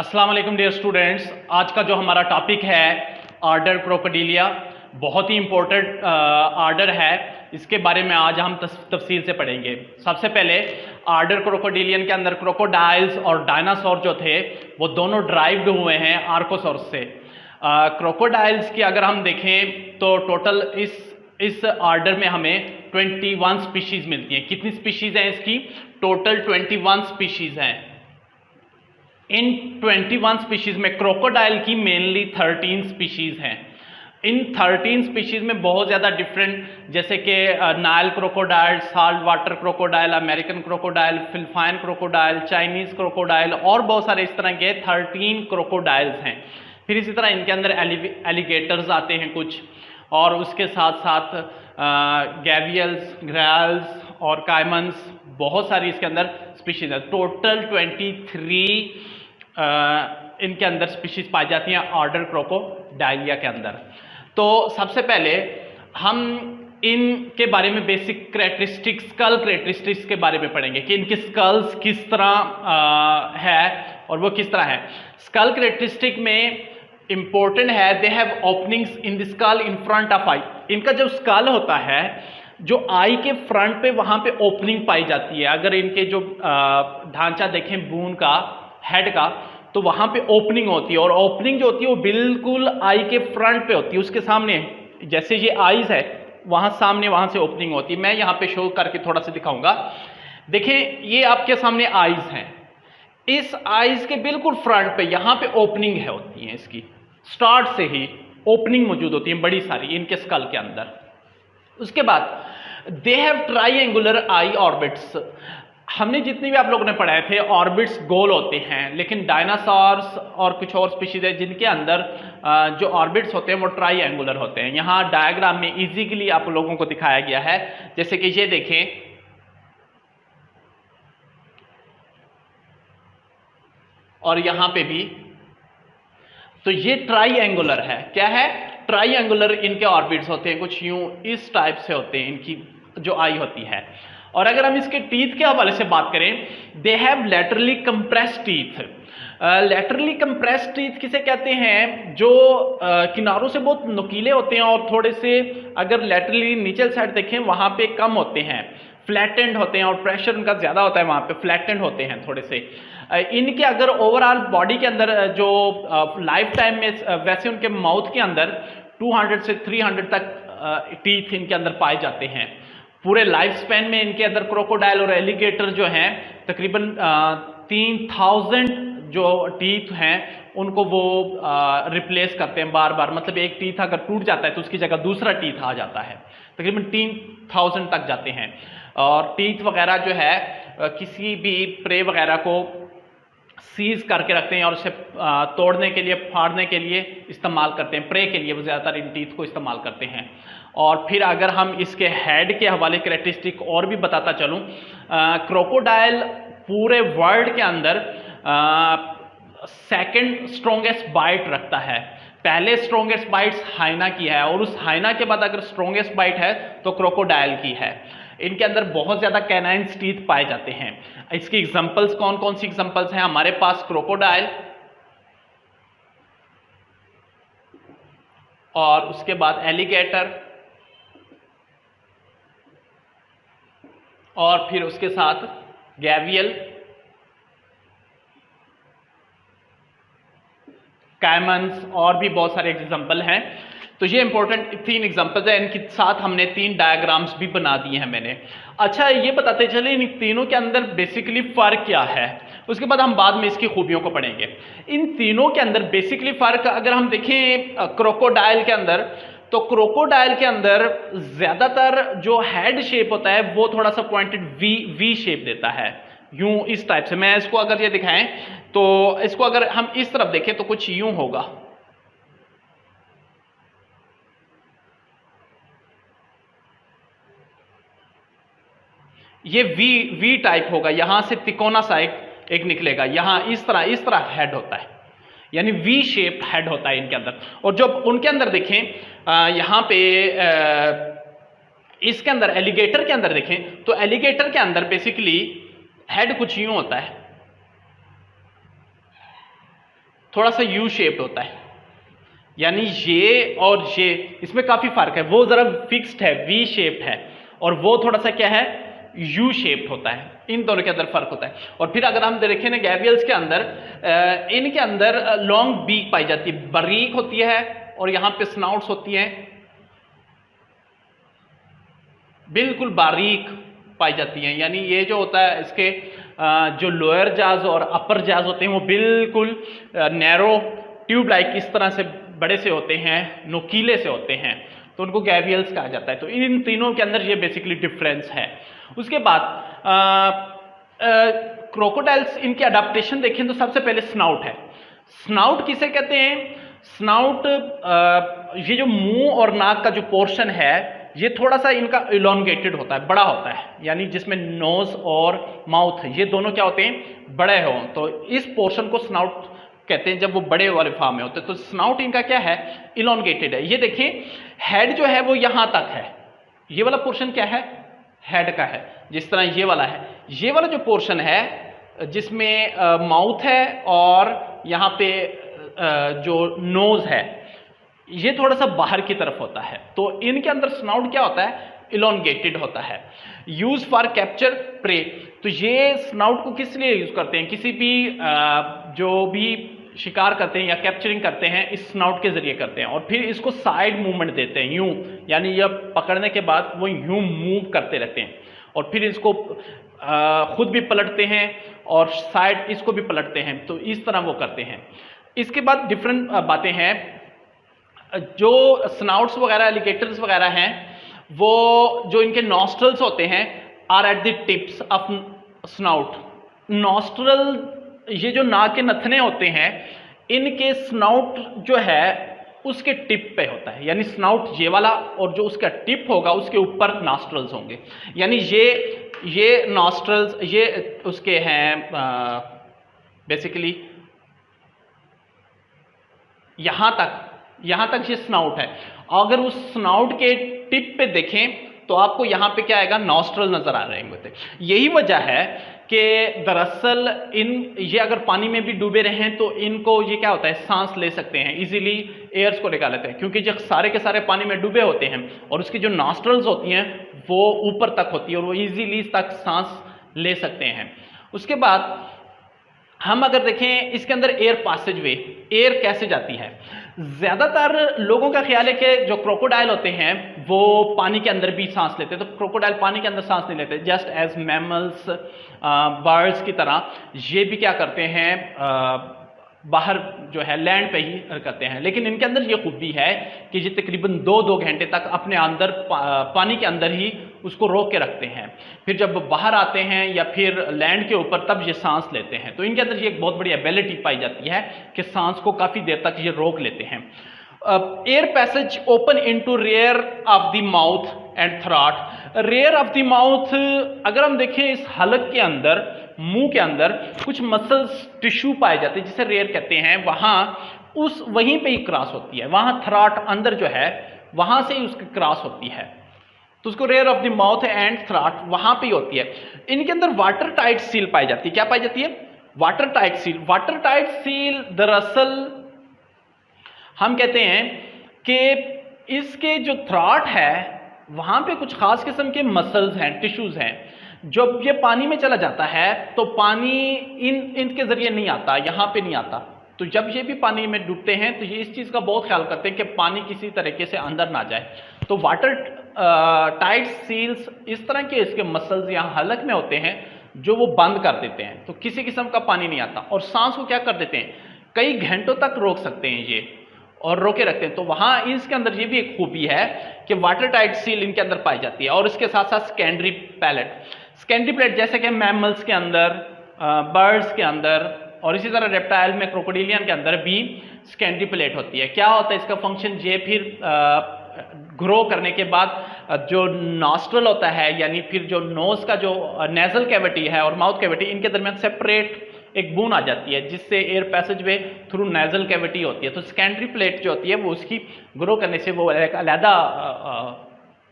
अस्सलाम वालेकुम dear students. आज का जो हमारा टॉपिक है आर्डर क्रोकोडिलिया, बहुत ही इम्पोर्टेंट आर्डर है। इसके बारे में आज हम तफसील से पढ़ेंगे। सबसे पहले आर्डर क्रोकोडिलियन के अंदर क्रोकोडाइल्स और डायनासोर जो थे वो दोनों ड्राइव्ड हुए हैं आर्कोसॉर्स से। क्रोकोडाइल्स की अगर हम देखें तो टोटल इस आर्डर में हमें 21 स्पीशीज़ मिलती हैं। कितनी स्पीशीज़ हैं इसकी? टोटल 21 स्पीशीज़ हैं। इन 21 स्पीशीज में क्रोकोडाइल की मेनली 13 स्पीशीज हैं। इन 13 स्पीशीज में बहुत ज़्यादा डिफरेंट, जैसे कि Nile crocodile, salt water crocodile, American crocodile, Philippine crocodile, Chinese crocodile और बहुत सारे इस तरह के 13 क्रोकोडाइल्स हैं। फिर इसी तरह इनके अंदर एलिगेटर्स आते हैं कुछ, और उसके साथ साथ गैवियल्स, ग्रायल्स और कायमन्स, बहुत सारी इसके अंदर स्पीशीज है। टोटल 23 इनके अंदर स्पीशीज पाई जाती हैं ऑर्डर क्रोकोडाइलिया के अंदर। तो सबसे पहले हम इनके बारे में बेसिक कैरेक्टरिस्टिक्स, स्कल कैरेक्टरिस्टिक्स के बारे में पढ़ेंगे कि इनके स्कल्स किस तरह है और वो किस तरह है। स्कल कैरेक्टरिस्टिक में इंपॉर्टेंट है, they have openings in the skull in front of eye. इनका जो स्कल होता है, जो आई के फ्रंट पे वहां पे ओपनिंग पाई जाती है। अगर इनके जो ढांचा देखें बून का, हेड का, तो वहां पे ओपनिंग होती है, और ओपनिंग जो होती है वो बिल्कुल आई के फ्रंट पे होती है, उसके सामने। जैसे ये आईज है, वहां सामने, वहां से ओपनिंग होती है। मैं यहां पे शो करके थोड़ा सा दिखाऊंगा। देखें, ये आपके सामने आईज हैं। इस आईज के बिल्कुल फ्रंट पे यहां पे ओपनिंग है, होती है इसकी, स्टार्ट से ही ओपनिंग मौजूद होती है बड़ी सारी इनके स्कल के अंदर। उसके बाद they have triangular I orbits. हमने जितनी भी आप लोगों ने पढ़ाए थे, ऑर्बिट्स गोल होते हैं, लेकिन डायनासॉर्स और कुछ और स्पीशीज है जिनके अंदर जो ऑर्बिट्स होते हैं वो ट्राइएंगुलर होते हैं। यहाँ डायग्राम में इजीली आप लोगों को दिखाया गया है, जैसे कि ये देखें, और यहां पे भी, तो ये ट्राइएंगुलर है। क्या है? ट्राइएंगुलर इनके ऑर्बिट्स होते हैं, कुछ यूं इस टाइप से होते हैं इनकी जो आई होती है। और अगर हम इसके टीथ के हवाले से बात करें, they have laterally compressed teeth. Laterally compressed teeth किसे कहते हैं? जो किनारों से बहुत नुकीले होते हैं और थोड़े से, अगर लैटरली नीचे साइड देखें वहां पे कम होते हैं, फ्लैटेंड होते हैं, और प्रेशर उनका ज्यादा होता है वहां पे, फ्लैटेंड होते हैं थोड़े से। इनके अगर ओवरऑल बॉडी के अंदर जो लाइफ टाइम में, वैसे उनके माउथ के अंदर 200 से 300 तक टीथ इनके अंदर पाए जाते हैं। पूरे लाइफ स्पैन में इनके अंदर क्रोकोडाइल और एलिगेटर जो हैं तकरीबन 3000 जो टीथ हैं उनको वो रिप्लेस करते हैं बार बार। मतलब एक टीथ अगर टूट जाता है तो उसकी जगह दूसरा टीथ आ जाता है। तकरीबन 3000 तक जाते हैं। और टीथ वगैरह जो है किसी भी प्रे वगैरह को सीज करके रखते हैं और उसे तोड़ने के लिए, फाड़ने के लिए इस्तेमाल करते हैं। प्रे के लिए वो ज़्यादातर इन टीथ को इस्तेमाल करते हैं। और फिर अगर हम इसके हेड के हवाले कैरेक्टरिस्टिक और भी बताता चलूँ, क्रोकोडाइल पूरे वर्ल्ड के अंदर सेकंड स्ट्रॉन्गेस्ट बाइट रखता है। पहले स्ट्रॉन्गेस्ट बाइट्स हाइना की है, और उस हाइना के बाद अगर स्ट्रॉन्गेस्ट बाइट है तो क्रोकोडाइल की है। इनके अंदर बहुत ज्यादा कैनाइन्स टीथ पाए जाते हैं। इसकी एग्जांपल्स कौन कौन सी एग्जांपल्स हैं हमारे पास? क्रोकोडाइल, और उसके बाद एलिगेटर, और फिर उसके साथ गैवियल, कैमन्स, और भी बहुत सारे एग्जांपल हैं। तो ये इंपॉर्टेंट 3 एग्जांपल्स हैं। इनके साथ हमने 3 डायग्राम्स भी बना दिए हैं मैंने। अच्छा, ये बताते चले इन तीनों के अंदर बेसिकली फर्क क्या है, उसके बाद हम बाद में इसकी खूबियों को पढ़ेंगे। इन तीनों के अंदर बेसिकली फर्क अगर हम देखें क्रोकोडाइल के अंदर, तो क्रोकोडाइल के अंदर ज्यादातर जो हेड शेप होता है वो थोड़ा सा पॉइंटेड वी शेप देता है, यूं इस टाइप से। मैं इसको अगर ये दिखाएं तो इसको अगर हम इस तरफ देखें तो कुछ यूं होगा। ये वी टाइप होगा, यहां से तिकोना सा एक निकलेगा, यहां इस तरह हेड होता है, यानी वी शेप हेड होता है इनके अंदर। और जब उनके अंदर देखें, यहां पे इसके अंदर एलिगेटर के अंदर देखें तो एलिगेटर के अंदर बेसिकली हेड कुछ यूं होता है, थोड़ा सा यू शेप्ड होता है, यानी ये और ये इसमें काफी फर्क है। वो जरा फिक्स्ड है, वी शेप्ड है, और वो थोड़ा सा क्या है, यू शेप्ड होता है। इन दोनों के अंदर फर्क होता है। और फिर अगर हम देखें ना गैवियल्स के अंदर, इनके अंदर लॉन्ग बीक पाई जाती है, बारीक होती है, और यहां पे स्नाउट्स होती हैं बिल्कुल बारीक पाई जाती हैं। यानी ये जो होता है इसके जो लोअर जाज और अपर जाज होते हैं वो बिल्कुल नैरो ट्यूब लाइक इस तरह से बड़े से होते हैं, नुकीले से होते हैं, तो उनको गैवियल्स कहा जाता है। तो इन तीनों के अंदर ये बेसिकली डिफरेंस है। उसके बाद क्रोकोडाइल्स, इनकी अडाप्टेशन देखें तो सबसे पहले स्नाउट है। स्नाउट किसे कहते हैं? स्नाउट ये जो मुंह और नाक का जो पोर्शन है ये थोड़ा सा इनका इलोंगेटेड होता है, बड़ा होता है, यानी जिसमें नोज और माउथ ये दोनों क्या होते हैं, बड़े हों, तो इस पोर्शन को स्नाउट कहते हैं जब वो बड़े वाले फॉर्म में होते हैं। तो स्नाउट इनका क्या है, इलोंगेटेड है। ये देखिए हेड जो है वो यहां तक है, ये वाला पोर्शन क्या है, हेड का है, जिस तरह ये वाला है। ये वाला जो पोर्शन है जिसमें माउथ है और यहां पे जो नोज है ये थोड़ा सा बाहर की तरफ होता है। तो इनके अंदर स्नाउट क्या होता है, इलोंगेटेड होता है। यूज फॉर कैप्चर प्रे, तो ये स्नाउट को किस लिए यूज करते हैं, किसी भी जो भी शिकार करते हैं या कैप्चरिंग करते हैं इस स्नाउट के जरिए करते हैं। और फिर इसको साइड मूवमेंट देते हैं, यूं, यानी ये पकड़ने के बाद वो यूं मूव करते रहते हैं, और फिर इसको खुद भी पलटते हैं और साइड इसको भी पलटते हैं, तो इस तरह वो करते हैं। इसके बाद डिफरेंट बातें हैं, जो स्नाउट्स वगैरह एलिगेटर्स वगैरह हैं वो जो इनके नॉस्ट्रल्स होते हैं are at the tips of snout. Nostril ये जो नाक के नथने होते हैं इनके स्नाउट जो है उसके टिप पे होता है, यानी स्नाउट ये वाला और जो उसका टिप होगा उसके ऊपर नॉस्ट्रल्स होंगे, यानी ये नॉस्ट्रल्स ये उसके हैं बेसिकली यहां तक ये स्नाउट है। अगर उस स्नाउट के टिप पे देखें तो आपको यहां पे क्या आएगा, नॉस्ट्रल नजर आ रहे होंगे। यही वजह है कि दरअसल ये अगर पानी में भी डूबे रहे तो इनको ये क्या होता है, सांस ले सकते हैं, इजीली एयर्स को निकाल लेते हैं, क्योंकि जब सारे के सारे पानी में डूबे होते हैं और उसकी जो नॉस्ट्रल्स होती हैं वो ऊपर तक होती है और वो इजीली तक सांस ले सकते हैं। उसके बाद हम अगर देखें इसके अंदर एयर पासेज वे, एयर कैसे जाती है। ज्यादातर लोगों का ख्याल है कि जो क्रोकोडाइल होते हैं वो पानी के अंदर भी सांस लेते हैं, तो क्रोकोडाइल पानी के अंदर सांस नहीं लेते, जस्ट एज मैमल्स बर्ड्स की तरह ये भी क्या करते हैं, बाहर जो है लैंड पे ही करते हैं। लेकिन इनके अंदर ये खूबी है कि ये तकरीबन 2 घंटे तक अपने अंदर पानी के अंदर ही उसको रोक के रखते हैं, फिर जब बाहर आते हैं या फिर लैंड के ऊपर तब ये सांस लेते हैं। तो इनके अंदर ये एक बहुत बड़ी एबिलिटी पाई जाती है कि सांस को काफ़ी देर तक ये रोक लेते हैं। Air passage open into rear of the mouth and throat. Rear of the mouth अगर हम देखें इस हलक के अंदर, मुंह के अंदर कुछ मसल्स टिश्यू पाए जाते हैं जिसे रेयर कहते हैं, वहीं पे ही क्रॉस होती है, वहां थ्रॉट अंदर जो है वहां से ही उसकी क्रॉस होती है, तो उसको rear of the mouth and throat वहां पे ही होती है। इनके अंदर वाटर टाइट सील पाई जाती है। क्या पाई जाती है, water tight seal. Water tight seal दरअसल हम कहते हैं कि इसके जो थ्रॉट है वहां पे कुछ खास किस्म के मसल्स हैं, टिश्यूज हैं, जब ये पानी में चला जाता है तो पानी इनके जरिए नहीं आता, यहाँ पे नहीं आता, तो जब ये भी पानी में डूबते हैं तो ये इस चीज़ का बहुत ख्याल करते हैं कि पानी किसी तरीके से अंदर ना जाए। तो वाटर टाइट सील्स इस तरह के इसके मसल्स यहाँ हलक में होते हैं जो वो बंद कर देते हैं, तो किसी किस्म का पानी नहीं आता, और सांस को क्या कर देते हैं, कई घंटों तक रोक सकते हैं ये और रोके रखते हैं। तो वहां इसके अंदर ये भी एक खूबी है कि वाटर टाइट सील इनके अंदर पाई जाती है। और इसके साथ साथ स्कैंड्री पैलेट, स्कैंड्री पैलेट जैसे कि मैमल्स के अंदर, बर्ड्स के अंदर और इसी तरह रेप्टाइल में, क्रोकोडिलियन के अंदर भी स्कैंड्री पैलेट होती है। क्या होता है इसका फंक्शन, ये फिर ग्रो करने के बाद जो नॉस्ट्रल होता है यानी फिर जो नोज का जो नेजल कैविटी है और माउथ कैविटी, इनके दरमियान सेपरेट एक बून आ जाती है जिससे air passage way through nasal cavity होती है। तो स्कैंड्री प्लेट जो होती है वो उसकी ग्रो करने से वो एक अलहदा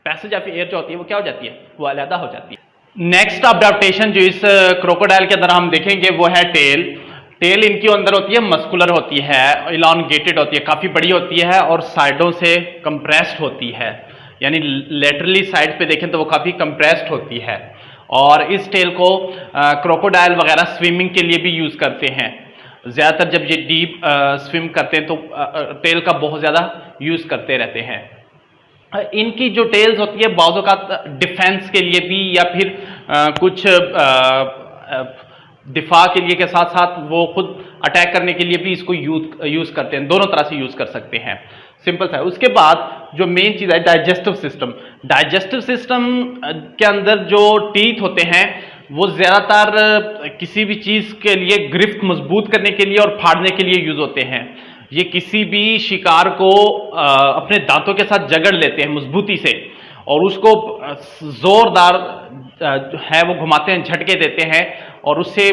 पैसेज ऑफ एयर जो होती है वो क्या हो जाती है, वो अलहदा हो जाती है। नेक्स्ट अडैप्टेशन जो इस क्रोकोडाइल के अंदर हम देखेंगे वो है टेल। टेल इनके अंदर होती है मस्कुलर होती है, इलांगेटेड होती है, काफ़ी बड़ी होती है और साइडों से कंप्रेस्ड होती है, यानी लेटरली साइड पे देखें तो वो काफ़ी कंप्रेस्ड होती है। और इस टेल को क्रोकोडाइल वगैरह स्विमिंग के लिए भी यूज़ करते हैं। ज़्यादातर जब ये डीप स्विम करते हैं तो टेल का बहुत ज़्यादा यूज़ करते रहते हैं। इनकी जो टेल्स होती है बाज़ों का डिफेंस के लिए भी या फिर कुछ दिफा के लिए के साथ साथ वो खुद अटैक करने के लिए भी इसको यूज़ करते हैं, दोनों तरह से यूज़ कर सकते हैं। सिंपल सा है। उसके बाद जो मेन चीज़ है डाइजेस्टिव सिस्टम। डाइजेस्टिव सिस्टम के अंदर जो टीथ होते हैं वो ज़्यादातर किसी भी चीज़ के लिए गिरफ्त मजबूत करने के लिए और फाड़ने के लिए यूज़ होते हैं। ये किसी भी शिकार को अपने दांतों के साथ जकड़ लेते हैं मजबूती से और उसको जोरदार है वो घुमाते हैं, झटके देते हैं और उससे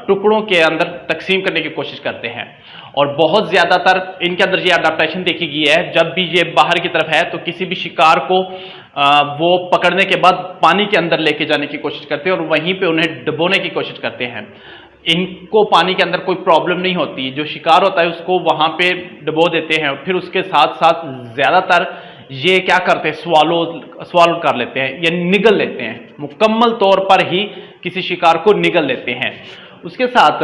टुकड़ों के अंदर तकसीम करने की कोशिश करते हैं। और बहुत ज़्यादातर इनके अंदर ये अडाप्टेशन देखी गई है, जब भी ये बाहर की तरफ है तो किसी भी शिकार को वो पकड़ने के बाद पानी के अंदर लेके जाने की कोशिश करते हैं और वहीं पे उन्हें डुबोने की कोशिश करते हैं। इनको पानी के अंदर कोई प्रॉब्लम नहीं होती, जो शिकार होता है उसको वहाँ पे डुबो देते हैं और फिर उसके साथ साथ ज़्यादातर ये क्या करते हैं, स्वालो कर लेते हैं या निगल लेते हैं, मुकम्मल तौर पर ही किसी शिकार को निगल लेते हैं। उसके साथ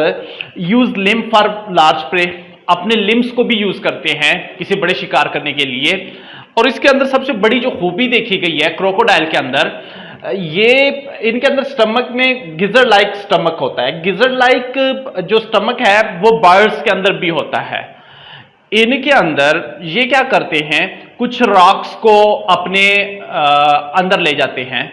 use limb for large prey, अपने लिम्स को भी यूज करते हैं किसी बड़े शिकार करने के लिए। और इसके अंदर सबसे बड़ी जो खूबी देखी गई है क्रोकोडाइल के अंदर, ये इनके अंदर स्टमक में गिजर्ड लाइक स्टमक होता है। गिजर्ड लाइक जो स्टमक है वो बर्ड्स के अंदर भी होता है। इनके अंदर ये क्या करते हैं, कुछ रॉक्स को अपने अंदर ले जाते हैं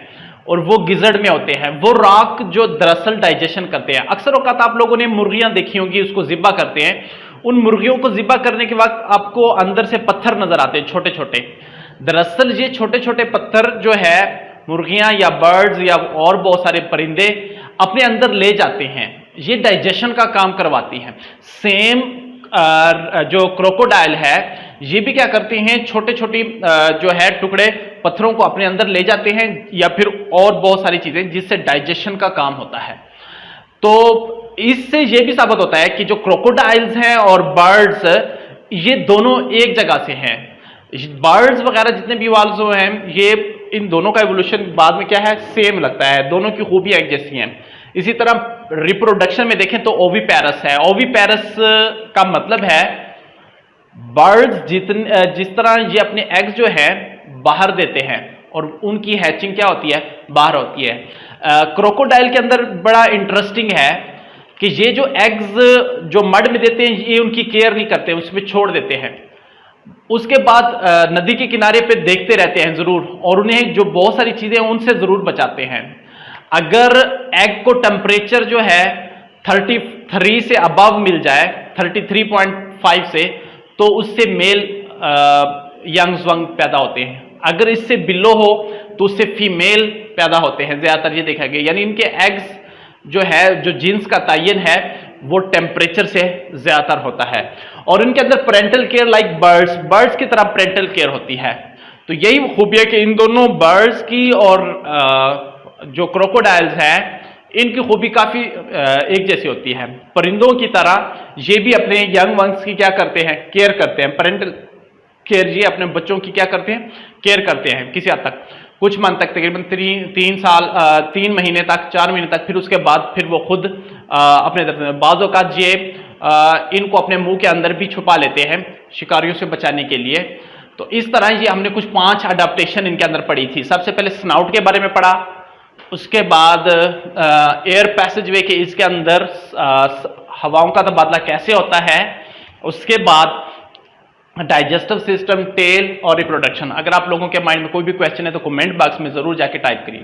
और वो गिजर्ड में होते हैं। वो रॉक जो दरअसल डाइजेशन करते हैं। अक्सर औकात आप लोगों ने मुर्गियां देखी होंगी, उसको ज़िब्बा करते हैं। उन मुर्गियों को ज़िब्बा करने के वक्त आपको अंदर से पत्थर नजर आते हैं, छोटे छोटे। दरअसल ये छोटे छोटे पत्थर जो है मुर्गियां या बर्ड्स या और बहुत सारे परिंदे अपने अंदर ले जाते हैं, ये डाइजेशन का काम करवाती हैं। सेम जो क्रोकोडाइल है ये भी क्या करते हैं, छोटे छोटी जो है टुकड़े पत्थरों को अपने अंदर ले जाते हैं या फिर और बहुत सारी चीजें जिससे डाइजेशन का काम होता है। तो इससे ये भी साबित होता है कि जो क्रोकोडाइल्स हैं और बर्ड्स ये दोनों एक जगह से हैं। बर्ड्स वगैरह जितने भी वाल्स हैं ये इन दोनों का एवोल्यूशन बाद में क्या है, सेम लगता है, दोनों की खूबियां एक जैसी हैं। इसी तरह रिप्रोडक्शन में देखें तो ओविपेरस है। ओविपेरस का मतलब है बर्ड्स जिस तरह ये अपने एग्स जो है बाहर देते हैं और उनकी हैचिंग क्या होती है, बाहर होती है। क्रोकोडाइल के अंदर बड़ा इंटरेस्टिंग है कि ये जो एग्स जो मड में देते हैं ये उनकी केयर नहीं करते, उसमें छोड़ देते हैं। उसके बाद नदी के किनारे पे देखते रहते हैं जरूर और उन्हें जो बहुत सारी चीजें उनसे जरूर बचाते हैं। अगर एग को टेम्परेचर जो है 33 से अबव मिल जाए, 33.5 से, तो उससे मेल यंग्स वंग पैदा होते हैं। अगर इससे बिलो हो तो उससे फीमेल पैदा होते हैं, ज्यादातर ये देखा गया। यानी इनके एग्स जो है, जो जीन्स का तयन है वो टेम्परेचर से ज्यादातर होता है। और इनके अंदर पेरेंटल केयर लाइक बर्ड्स की तरह पेरेंटल केयर होती है। तो यही खूबी है कि इन दोनों बर्ड्स की और जो क्रोकोडाइल्स हैं इनकी खूबी काफी एक जैसी होती है। परिंदों की तरह ये भी अपने यंग वंस की क्या करते हैं, केयर करते हैं। पेरेंटल केयर, ये अपने बच्चों की क्या करते हैं, केयर करते हैं किसी हद तक, कुछ मंथ तक, तकरीबन 3 महीने तक, 4 महीने तक। फिर उसके बाद फिर वो खुद अपने बाज़ों का ये इनको अपने मुंह के अंदर भी छुपा लेते हैं शिकारियों से बचाने के लिए। तो इस तरह ये हमने कुछ 5 अडाप्टेशन इनके अंदर पढ़ी थी। सबसे पहले स्नाउट के बारे में पढ़ा, उसके बाद एयर पैसेजवे के इसके अंदर हवाओं का तबादला कैसे होता है, उसके बाद डाइजेस्टिव सिस्टम, टेल और रिप्रोडक्शन। अगर आप लोगों के माइंड में कोई भी क्वेश्चन है तो कमेंट बॉक्स में जरूर जाके टाइप करिए।